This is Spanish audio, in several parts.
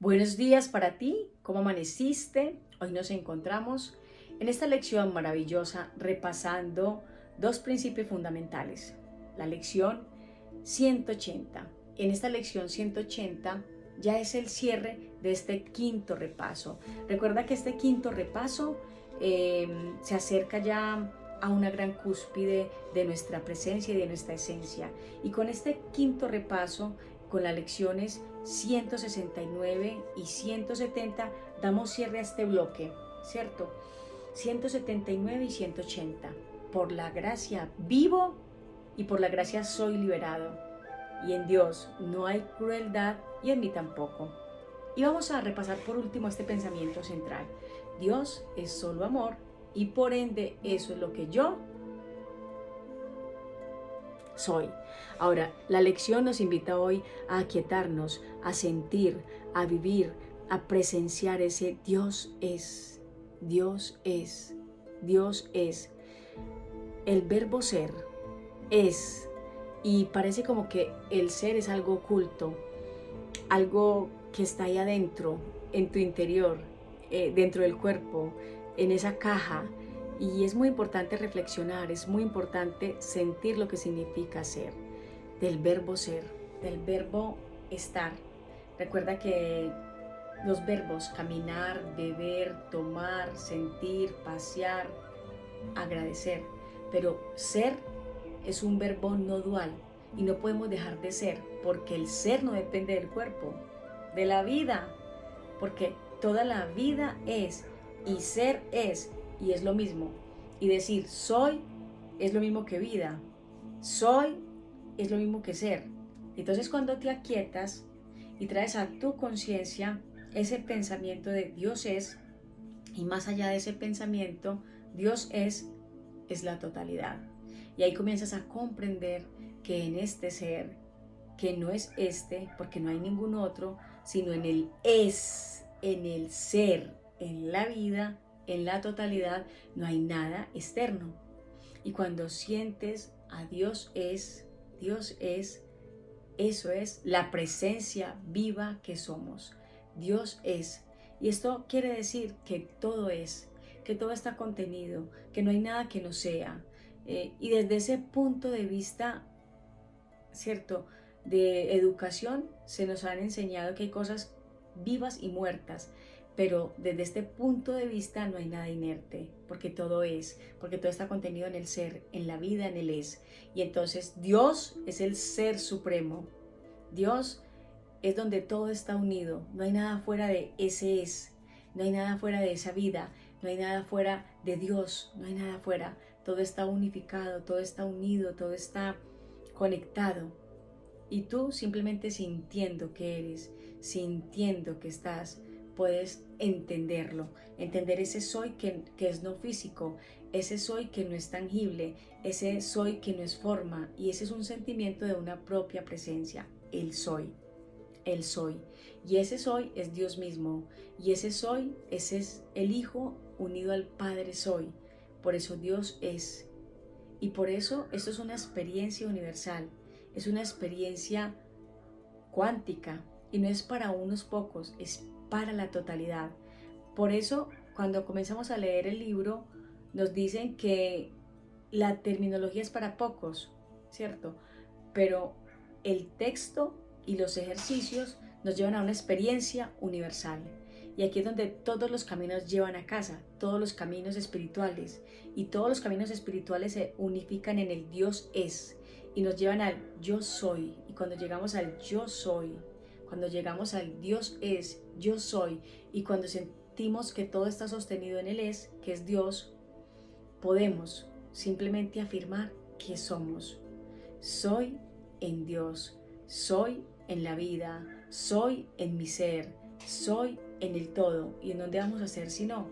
Buenos días para ti, ¿cómo amaneciste? Hoy nos encontramos en esta lección maravillosa repasando dos principios fundamentales. La lección 180. En esta lección 180 ya es el cierre de este quinto repaso. Recuerda que este quinto repaso se acerca ya a una gran cúspide de nuestra presencia y de nuestra esencia. Y con este quinto repaso, con las lecciones 169 y 170, damos cierre a este bloque, ¿cierto? 179 y 180. Por la gracia vivo y por la gracia soy liberado. Y en Dios no hay crueldad y en mí tampoco. Y vamos a repasar por último este pensamiento central. Dios es solo amor y por ende eso es lo que yo soy. Ahora, la lección nos invita hoy a aquietarnos, a sentir, a vivir, a presenciar ese Dios es, Dios es, Dios es. El verbo ser es, y parece como que el ser es algo oculto, algo que está ahí adentro, en tu interior, dentro del cuerpo, en esa caja. Y es muy importante reflexionar, es muy importante sentir lo que significa ser, del verbo ser, del verbo estar. Recuerda que los verbos caminar, beber, tomar, sentir, pasear, agradecer, pero ser es un verbo no dual y no podemos dejar de ser, porque el ser no depende del cuerpo, de la vida, porque toda la vida es y ser es y es lo mismo. Y decir soy es lo mismo que vida, soy es lo mismo que ser. Entonces cuando te aquietas y traes a tu conciencia ese pensamiento de Dios es, y más allá de ese pensamiento, Dios es la totalidad. Y ahí comienzas a comprender que en este ser, que no es este, porque no hay ningún otro, sino en el es, en el ser, en la vida, en la totalidad, no hay nada externo. Y cuando sientes a Dios es, eso es la presencia viva que somos. Dios es. Y esto quiere decir que todo es, que todo está contenido, que no hay nada que no sea. Y desde ese punto de vista, ¿cierto?, de educación, se nos han enseñado que hay cosas vivas y muertas, pero desde este punto de vista no hay nada inerte, porque todo está contenido en el ser, en la vida, en el es. Y entonces Dios es el ser supremo. Dios es donde todo está unido, no hay nada fuera de ese es, no hay nada fuera de esa vida, no hay nada fuera de Dios, no hay nada fuera, todo está unificado, todo está unido, todo está conectado. Y tú simplemente sintiendo que eres, sintiendo que estás, puedes entenderlo, entender ese soy que es no físico, ese soy que no es tangible, ese soy que no es forma, y ese es un sentimiento de una propia presencia, el soy. El soy. Y ese soy es Dios mismo. Y ese soy, ese es el Hijo unido al Padre soy. Por eso Dios es. Y por eso esto es una experiencia universal. Es una experiencia cuántica. Y no es para unos pocos, es para la totalidad. Por eso cuando comenzamos a leer el libro nos dicen que la terminología es para pocos, ¿cierto? Pero el texto y los ejercicios nos llevan a una experiencia universal. Y aquí es donde todos los caminos llevan a casa, todos los caminos espirituales. Y todos los caminos espirituales se unifican en el Dios es. Y nos llevan al yo soy. Y cuando llegamos al yo soy, cuando llegamos al Dios es, yo soy. Y cuando sentimos que todo está sostenido en el es, que es Dios, podemos simplemente afirmar que somos. Soy en Dios, soy en la vida, soy en mi ser, soy en el todo. ¿Y en dónde vamos a ser si no?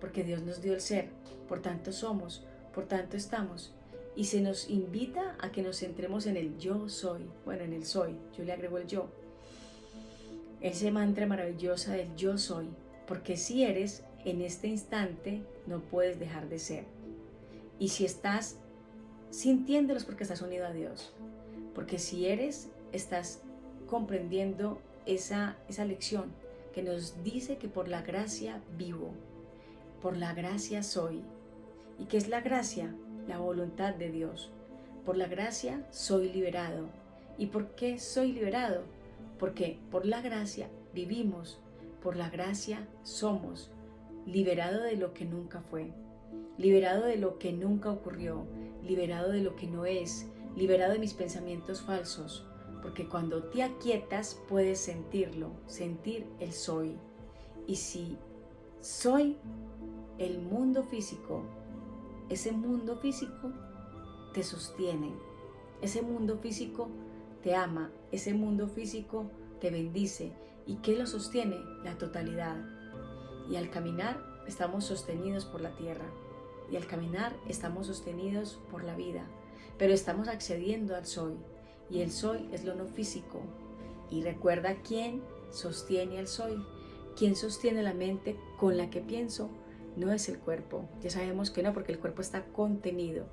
Porque Dios nos dio el ser, por tanto somos, por tanto estamos. Y se nos invita a que nos centremos en el yo soy, bueno, en el soy, yo le agrego el yo. Ese mantra maravilloso del yo soy, porque si eres, en este instante no puedes dejar de ser. Y si estás sintiéndolos, porque estás unido a Dios. Porque si eres, estás comprendiendo esa lección que nos dice que por la gracia vivo, por la gracia soy. ¿Y qué es la gracia? La voluntad de Dios. Por la gracia soy liberado. ¿Y por qué soy liberado? Porque por la gracia vivimos, por la gracia somos, liberado de lo que nunca fue, liberado de lo que nunca ocurrió, liberado de lo que no es, liberado de mis pensamientos falsos, porque cuando te aquietas puedes sentirlo, sentir el soy. Y si soy el mundo físico, ese mundo físico te sostiene, ese mundo físico te ama, ese mundo físico te bendice. ¿Y qué lo sostiene? La totalidad. Y al caminar estamos sostenidos por la tierra, y al caminar estamos sostenidos por la vida, pero estamos accediendo al soy, y el soy es lo no físico. Y recuerda quién sostiene al soy, quién sostiene la mente con la que pienso. No es el cuerpo, ya sabemos que no, porque el cuerpo está contenido,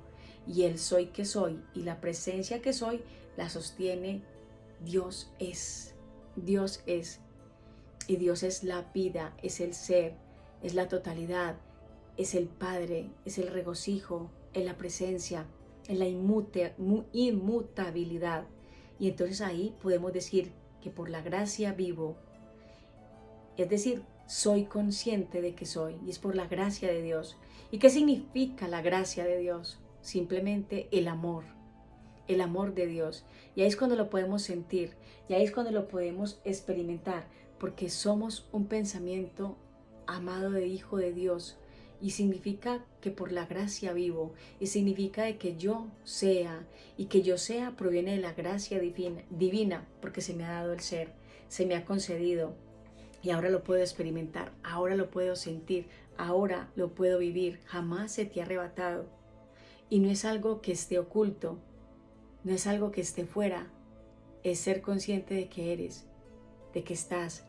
y el soy que soy y la presencia que soy la sostiene Dios es. Dios es, y Dios es la vida, es el ser, es la totalidad, es el Padre, es el regocijo, es la presencia, es la inmutabilidad. Y entonces ahí podemos decir que por la gracia vivo, es decir, soy consciente de que soy, y es por la gracia de Dios. ¿Y qué significa la gracia de Dios? Simplemente el amor de Dios. Y ahí es cuando lo podemos sentir, y ahí es cuando lo podemos experimentar, porque somos un pensamiento amado de Hijo de Dios, y significa que por la gracia vivo, y significa de que yo sea, y que yo sea proviene de la gracia divina, porque se me ha dado el ser, se me ha concedido, y ahora lo puedo experimentar, ahora lo puedo sentir, ahora lo puedo vivir. Jamás se te ha arrebatado, y no es algo que esté oculto, no es algo que esté fuera, es ser consciente de que eres, de que estás.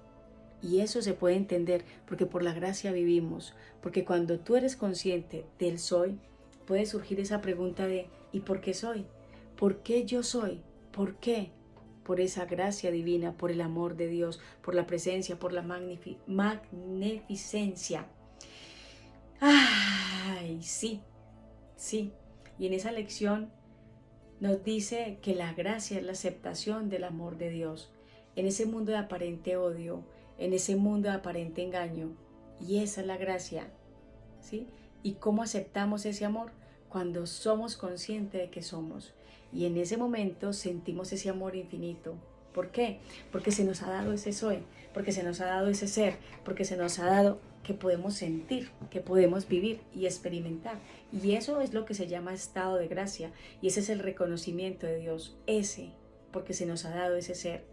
Y eso se puede entender porque por la gracia vivimos, porque cuando tú eres consciente del soy, puede surgir esa pregunta de ¿y por qué soy? ¿Por qué yo soy? ¿Por qué? Por esa gracia divina, por el amor de Dios, por la presencia, por la magnificencia. ¡Ay, sí! Sí. Y en esa lección nos dice que la gracia es la aceptación del amor de Dios en ese mundo de aparente odio, en ese mundo de aparente engaño. Y esa es la gracia, ¿sí? ¿Y cómo aceptamos ese amor? Cuando somos conscientes de que somos. Y en ese momento sentimos ese amor infinito. ¿Por qué? Porque se nos ha dado ese soy, porque se nos ha dado ese ser, porque se nos ha dado que podemos sentir, que podemos vivir y experimentar. Y eso es lo que se llama estado de gracia. Y ese es el reconocimiento de Dios, porque se nos ha dado ese ser.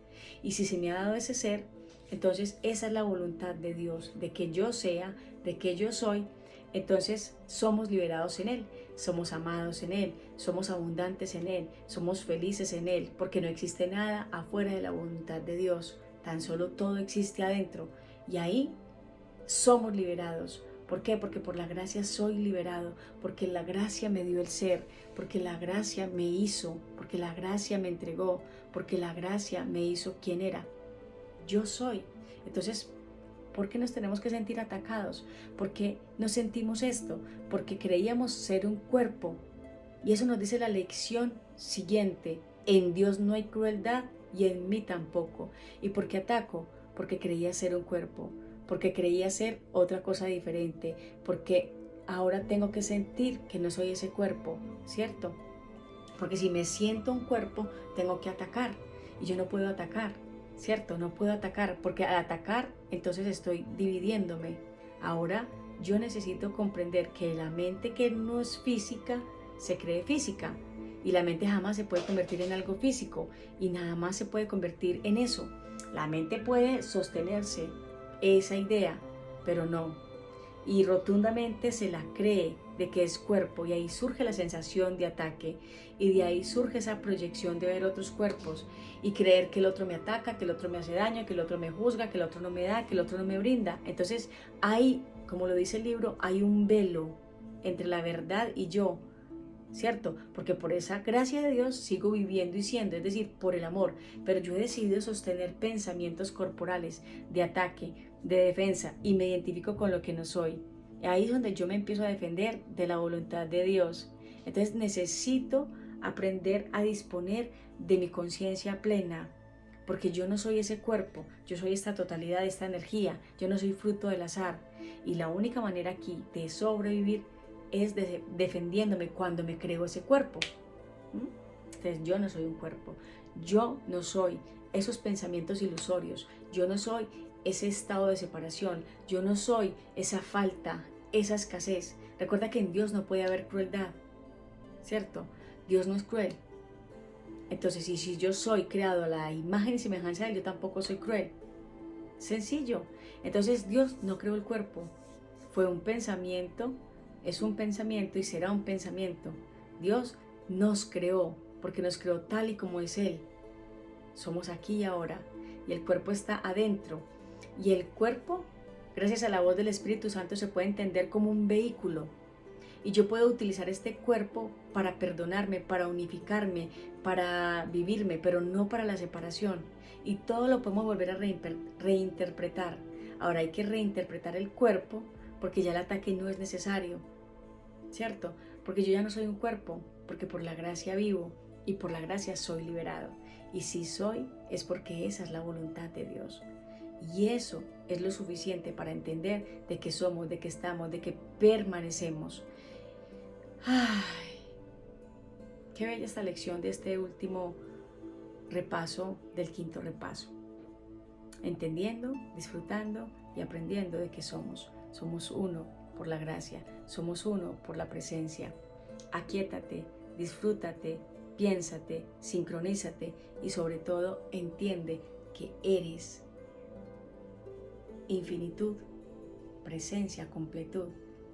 Y si se me ha dado ese ser, entonces esa es la voluntad de Dios, de que yo sea, de que yo soy. Entonces somos liberados en Él, somos amados en Él, somos abundantes en Él, somos felices en Él, porque no existe nada afuera de la voluntad de Dios, tan solo todo existe adentro. Y ahí somos liberados. ¿Por qué? Porque por la gracia soy liberado, porque la gracia me dio el ser, porque la gracia me hizo, porque la gracia me entregó, porque la gracia me hizo quien era. Yo soy. Entonces, ¿por qué nos tenemos que sentir atacados? ¿Por qué nos sentimos esto? Porque creíamos ser un cuerpo. Y eso nos dice la lección siguiente: en Dios no hay crueldad y en mí tampoco. ¿Y por qué ataco? Porque creía ser un cuerpo, porque creía ser otra cosa diferente, porque ahora tengo que sentir que no soy ese cuerpo, ¿cierto? Porque si me siento un cuerpo, tengo que atacar, y yo no puedo atacar, ¿cierto? No puedo atacar, porque al atacar, entonces estoy dividiéndome. Ahora yo necesito comprender que la mente que no es física, se cree física, y la mente jamás se puede convertir en algo físico, y nada más se puede convertir en eso. La mente puede sostenerse esa idea, pero no. Y rotundamente se la cree de que es cuerpo, y ahí surge la sensación de ataque, y de ahí surge esa proyección de ver otros cuerpos y creer que el otro me ataca, que el otro me hace daño, que el otro me juzga, que el otro no me da, que el otro no me brinda. Entonces hay, como lo dice el libro, hay un velo entre la verdad y yo, ¿cierto? Porque por esa gracia de Dios sigo viviendo y siendo, es decir, por el amor, pero yo he decidido sostener pensamientos corporales de ataque, de defensa, y me identifico con lo que no soy. Ahí es donde yo me empiezo a defender de la voluntad de Dios. Entonces necesito aprender a disponer de mi conciencia plena, porque yo no soy ese cuerpo, yo soy esta totalidad, esta energía, yo no soy fruto del azar. Y la única manera aquí de sobrevivir es defendiéndome cuando me creo ese cuerpo. Entonces yo no soy un cuerpo, yo no soy esos pensamientos ilusorios, yo no soy ese estado de separación, yo no soy esa falta, esa escasez. Recuerda que en Dios no puede haber crueldad, ¿cierto? Dios no es cruel. Entonces, y si yo soy creado a la imagen y semejanza de Él, yo tampoco soy cruel. Sencillo. Entonces Dios no creó el cuerpo, fue un pensamiento, es un pensamiento y será un pensamiento. Dios nos creó porque nos creó tal y como es Él. Somos aquí y ahora y el cuerpo está adentro. Y el cuerpo, gracias a la voz del Espíritu Santo, se puede entender como un vehículo. Y yo puedo utilizar este cuerpo para perdonarme, para unificarme, para vivirme, pero no para la separación. Y todo lo podemos volver a reinterpretar. Ahora hay que reinterpretar el cuerpo porque ya el ataque no es necesario, ¿cierto? Porque yo ya no soy un cuerpo, porque por la gracia vivo y por la gracia soy liberado. Y si soy, es porque esa es la voluntad de Dios. Y eso es lo suficiente para entender de que somos, de que estamos, de que permanecemos. ¡Ay! Qué bella esta lección de este último repaso del quinto repaso. Entendiendo, disfrutando y aprendiendo de que somos. Somos uno por la gracia, somos uno por la presencia. Aquíétate, disfrútate, piénsate, sincronízate y sobre todo entiende que eres infinitud, presencia, completud,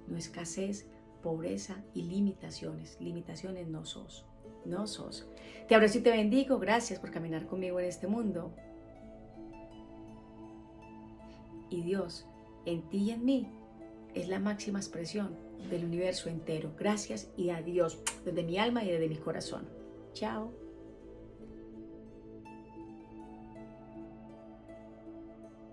no escasez, pobreza y limitaciones. Limitaciones no sos, no sos. Te abrazo y te bendigo. Gracias por caminar conmigo en este mundo. Y Dios, en ti y en mí, es la máxima expresión del universo entero. Gracias y adiós desde mi alma y desde mi corazón. Chao.